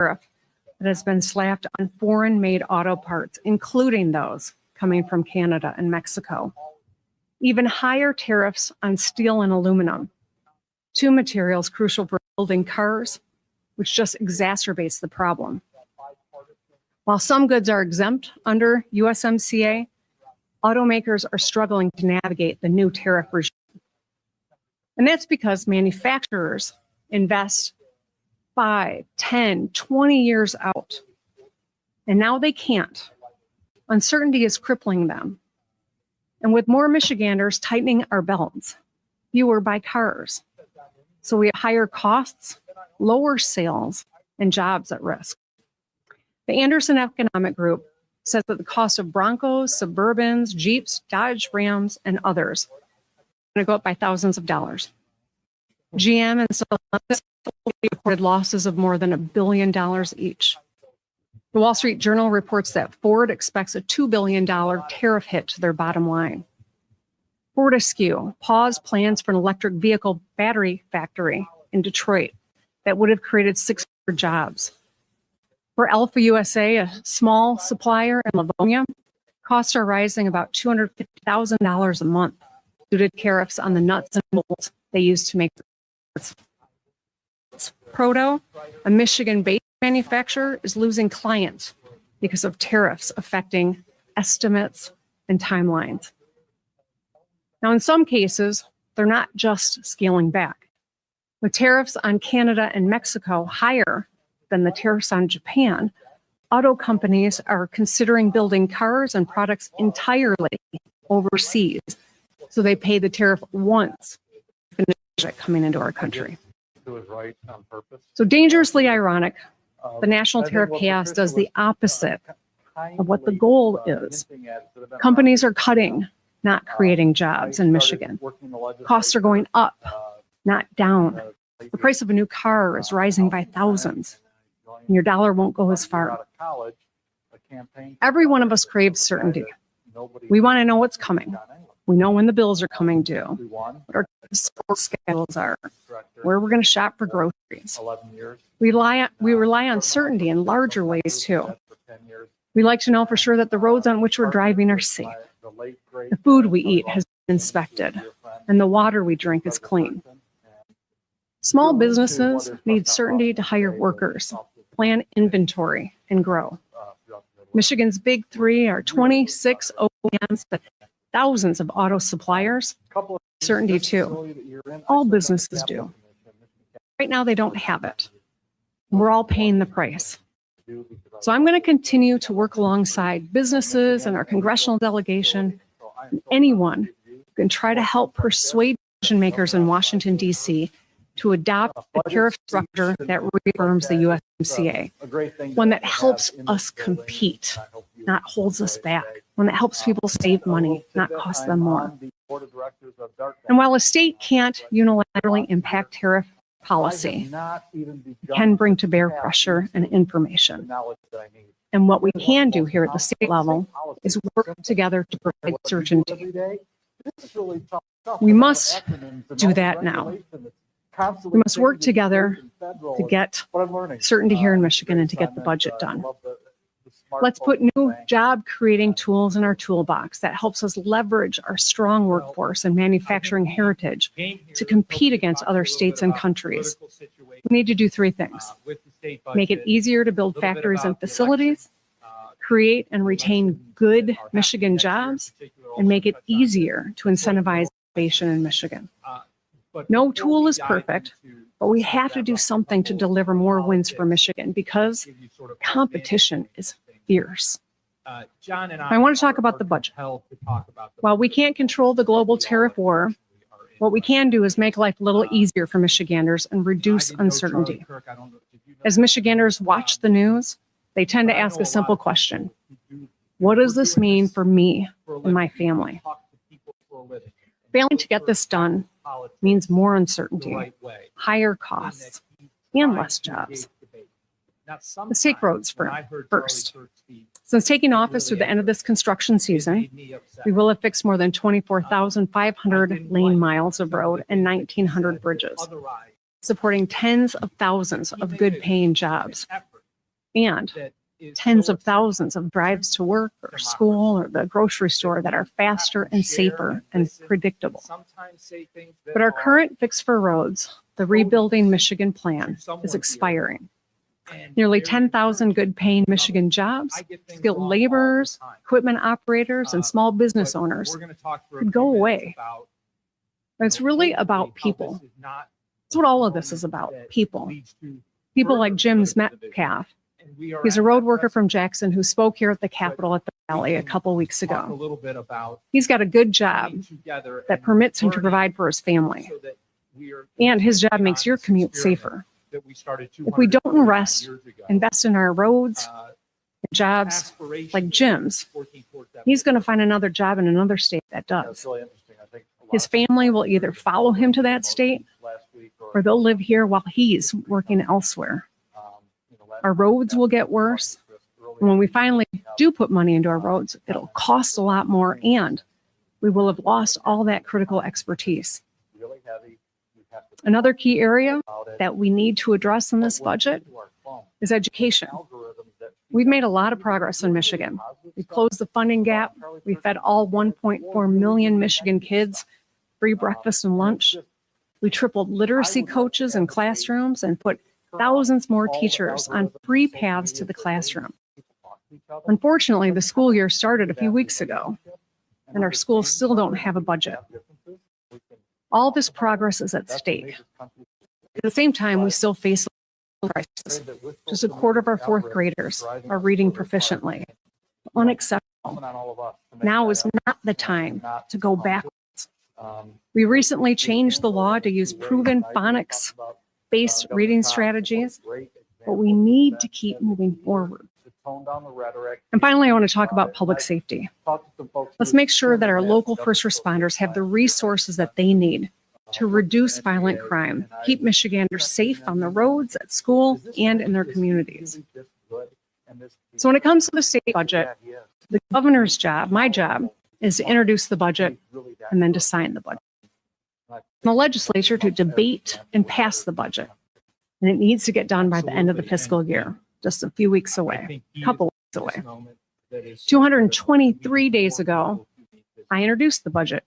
tariff that has been slapped on foreign-made auto parts, including those coming from Canada and Mexico. Even higher tariffs on steel and aluminum, two materials crucial for building cars, which just exacerbates the problem. While some goods are exempt under USMCA, automakers are struggling to navigate the new tariff regime. And that's because manufacturers invest 5, 10, 20 years out. And now they can't. Uncertainty is crippling them. And with more Michiganders tightening our belts, fewer buy cars. So we have higher costs, lower sales, and jobs at risk. The Anderson Economic Group says that the cost of Broncos, Suburbans, Jeeps, Dodge Rams, and others are going to go up by thousands of dollars. GM and Stellantis reported losses of more than $1 billion each. The Wall Street Journal reports that Ford expects a $2 billion tariff hit to their bottom line. Fortescue paused plans for an electric vehicle battery factory in Detroit that would have created 600 jobs. For Alpha USA, a small supplier in Livonia, costs are rising about $250,000 a month due to tariffs on the nuts and bolts they use to make parts. Proto, a Michigan-based manufacturer, is losing clients because of tariffs affecting estimates and timelines. Now, in some cases, they're not just scaling back. With tariffs on Canada and Mexico higher than the tariffs on Japan, auto companies are considering building cars and products entirely overseas, so they pay the tariff once coming into our country. So dangerously ironic, the national tariff chaos does the opposite of what the goal is. Companies are cutting, not creating jobs in Michigan. Costs are going up, not down. The price of a new car is rising by thousands, and your dollar won't go as far. Every one of us craves certainty. We want to know what's coming. We know when the bills are coming due, what our sports schedules are, where we're going to shop for groceries. We rely on certainty in larger ways, too. We like to know for sure that the roads on which we're driving are safe. The food we eat has been inspected, and the water we drink is clean. Small businesses need certainty to hire workers, plan inventory, and grow. Michigan's big three are 26 OEMs, but thousands of auto suppliers. Certainty too. All businesses do. Right now they don't have it. We're all paying the price. So I'm going to continue to work alongside businesses and our congressional delegation, and anyone who can try to help persuade decision makers in Washington, D.C. to adopt a tariff structure that reaffirms the USMCA, one that helps us compete, not holds us back, one that helps people save money, not cost them more. And while a state can't unilaterally impact tariff policy, it can bring to bear pressure and information. And what we can do here at the state level is work together to provide certainty. We must do that now. We must work together to get certainty here in Michigan and to get the budget done. Let's put new job-creating tools in our toolbox that helps us leverage our strong workforce and manufacturing heritage to compete against other states and countries. We need to do three things: make it easier to build factories and facilities, create and retain good Michigan jobs, and make it easier to incentivize innovation in Michigan. No tool is perfect, but we have to do something to deliver more wins for Michigan because competition is fierce. I want to talk about the budget. While we can't control the global tariff war, what we can do is make life a little easier for Michiganders and reduce uncertainty. As Michiganders watch the news, they tend to ask a simple question: what does this mean for me and my family? Failing to get this done means more uncertainty, higher costs, and less jobs. Let's take roads first. Since taking office through the end of this construction season, we will have fixed more than 24,500 lane miles of road and 1,900 bridges, supporting tens of thousands of good-paying jobs. and tens of thousands of drives to work or school or the grocery store that are faster and safer and predictable. But our current fix for roads, the Rebuilding Michigan plan, is expiring. Nearly 10,000 good paying Michigan jobs, skilled laborers, equipment operators, and small business owners could go away. But it's really about people. That's what all of this is about, people. People like Jim Metcalf. He's a road worker from Jackson who spoke here at the Capitol at the Valley a couple weeks ago. He's got a good job that permits him to provide for his family. And his job makes your commute safer. If we don't invest in our roads, and jobs like Jim's, he's going to find another job in another state that does. His family will either follow him to that state or they'll live here while he's working elsewhere. Our roads will get worse. And when we finally do put money into our roads, it'll cost a lot more and we will have lost all that critical expertise. Another key area that we need to address in this budget is education. We've made a lot of progress in Michigan. We closed the funding gap. We fed all 1.4 million Michigan kids free breakfast and lunch. We tripled literacy coaches in classrooms and put thousands more teachers on free paths to the classroom. Unfortunately, the school year started a few weeks ago, and our schools still don't have a budget. All this progress is at stake. At the same time, we still face a crisis. Just a quarter of our fourth graders are reading proficiently. Unacceptable. Now is not the time to go backwards. We recently changed the law to use proven phonics-based reading strategies, but we need to keep moving forward. And finally, I want to talk about public safety. Let's make sure that our local first responders have the resources that they need to reduce violent crime, keep Michiganders safe on the roads, at school, and in their communities. So when it comes to the state budget, the governor's job, my job, is to introduce the budget and then to sign the budget. The legislature to debate and pass the budget. And it needs to get done by the end of the fiscal year, just a few weeks away, a couple weeks away. 223 days ago, I introduced the budget.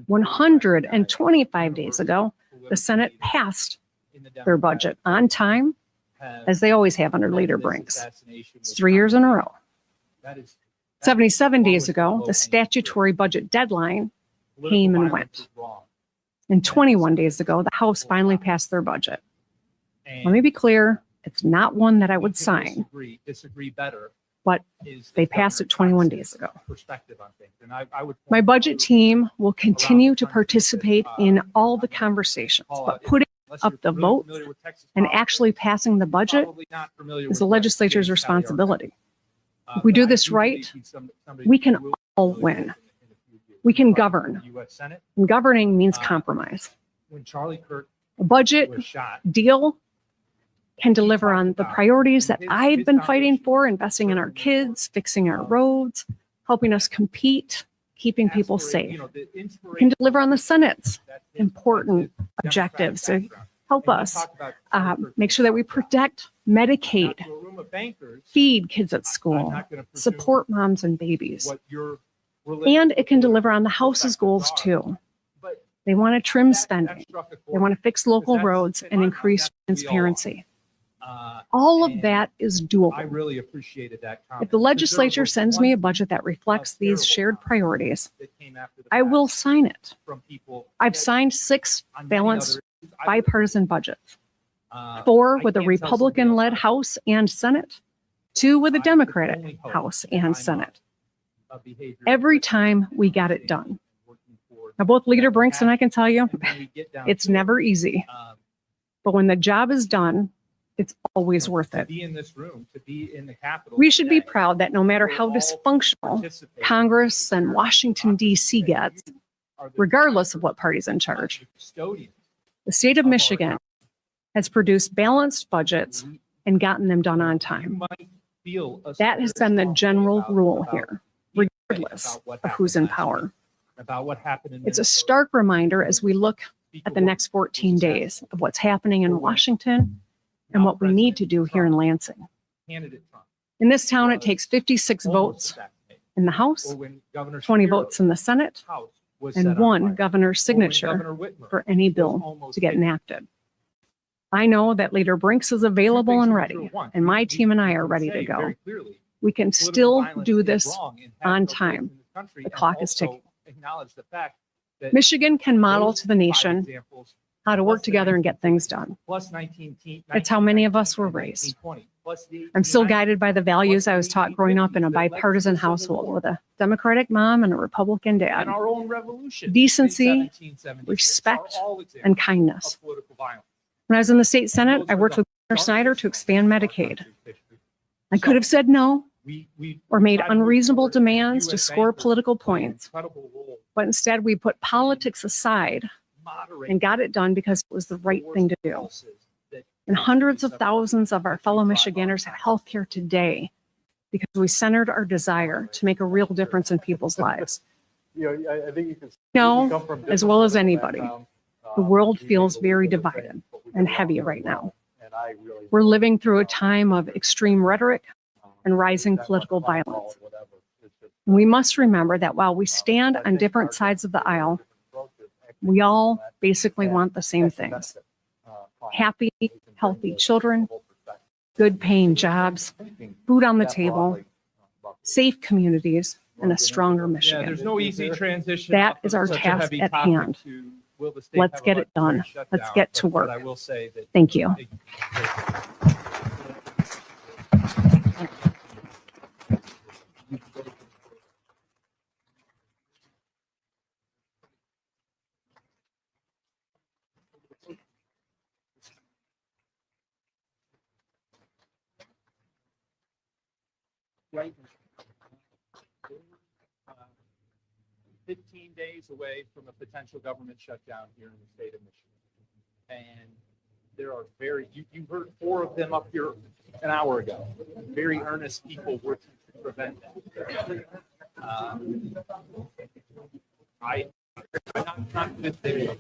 125 days ago, the Senate passed their budget on time, as they always have under Leader Brinks. It's 3 years in a row. 77 days ago, the statutory budget deadline came and went. And 21 days ago, the House finally passed their budget. Let me be clear, it's not one that I would sign, but they passed it 21 days ago. My budget team will continue to participate in all the conversations, but putting up the vote and actually passing the budget is the legislature's responsibility. If we do this right, we can all win. We can govern. And governing means compromise. A budget deal can deliver on the priorities that I've been fighting for, investing in our kids, fixing our roads, helping us compete, keeping people safe. It can deliver on the Senate's important objectives to help us make sure that we protect Medicaid, feed kids at school, support moms and babies. And it can deliver on the House's goals too. They want to trim spending. They want to fix local roads and increase transparency. All of that is doable. I really appreciated that comment. If the legislature sends me a budget that reflects these shared priorities, I will sign it. I've signed 6 balanced bipartisan budgets, 4 with a Republican-led House and Senate, 2 with a Democratic House and Senate. Every time we got it done. Now, both Leader Brinks and I can tell you, it's never easy. But when the job is done, it's always worth it. We should be proud that no matter how dysfunctional Congress and Washington, D.C. gets, regardless of what party's in charge, the state of Michigan has produced balanced budgets and gotten them done on time. That has been the general rule here, regardless of who's in power. It's a stark reminder as we look at the next 14 days of what's happening in Washington and what we need to do here in Lansing. Candidate Trump. In this town, it takes 56 votes in the House, 20 votes in the Senate, and one governor's signature for any bill to get enacted. I know that Leader Brinks is available and ready, and my team and I are ready to go. We can still do this on time. The clock is ticking. Michigan can model to the nation how to work together and get things done. It's how many of us were raised. I'm still guided by the values I was taught growing up in a bipartisan household with a Democratic mom and a Republican dad. Decency, respect, and kindness. When I was in the state Senate, I worked with Governor Snyder to expand Medicaid. I could have said no or made unreasonable demands to score political points, but instead we put politics aside and got it done because it was the right thing to do. And hundreds of thousands of our fellow Michiganders have health care today because we centered our desire to make a real difference in people's lives. I think you can know, as well as anybody, the world feels very divided and heavy right now. We're living through a time of extreme rhetoric and rising political violence. We must remember that while we stand on different sides of the aisle, we all basically want the same things: happy, healthy children, good paying jobs, food on the table, safe communities, and a stronger Michigan. There's no easy transition. That is our task at hand. Let's get it done. Let's get to work. Thank you. Right. 15 days away from a potential government shutdown here in the state of Michigan. And there are you heard 4 of them up here an hour ago. Very earnest people working to prevent that. I'm not confident that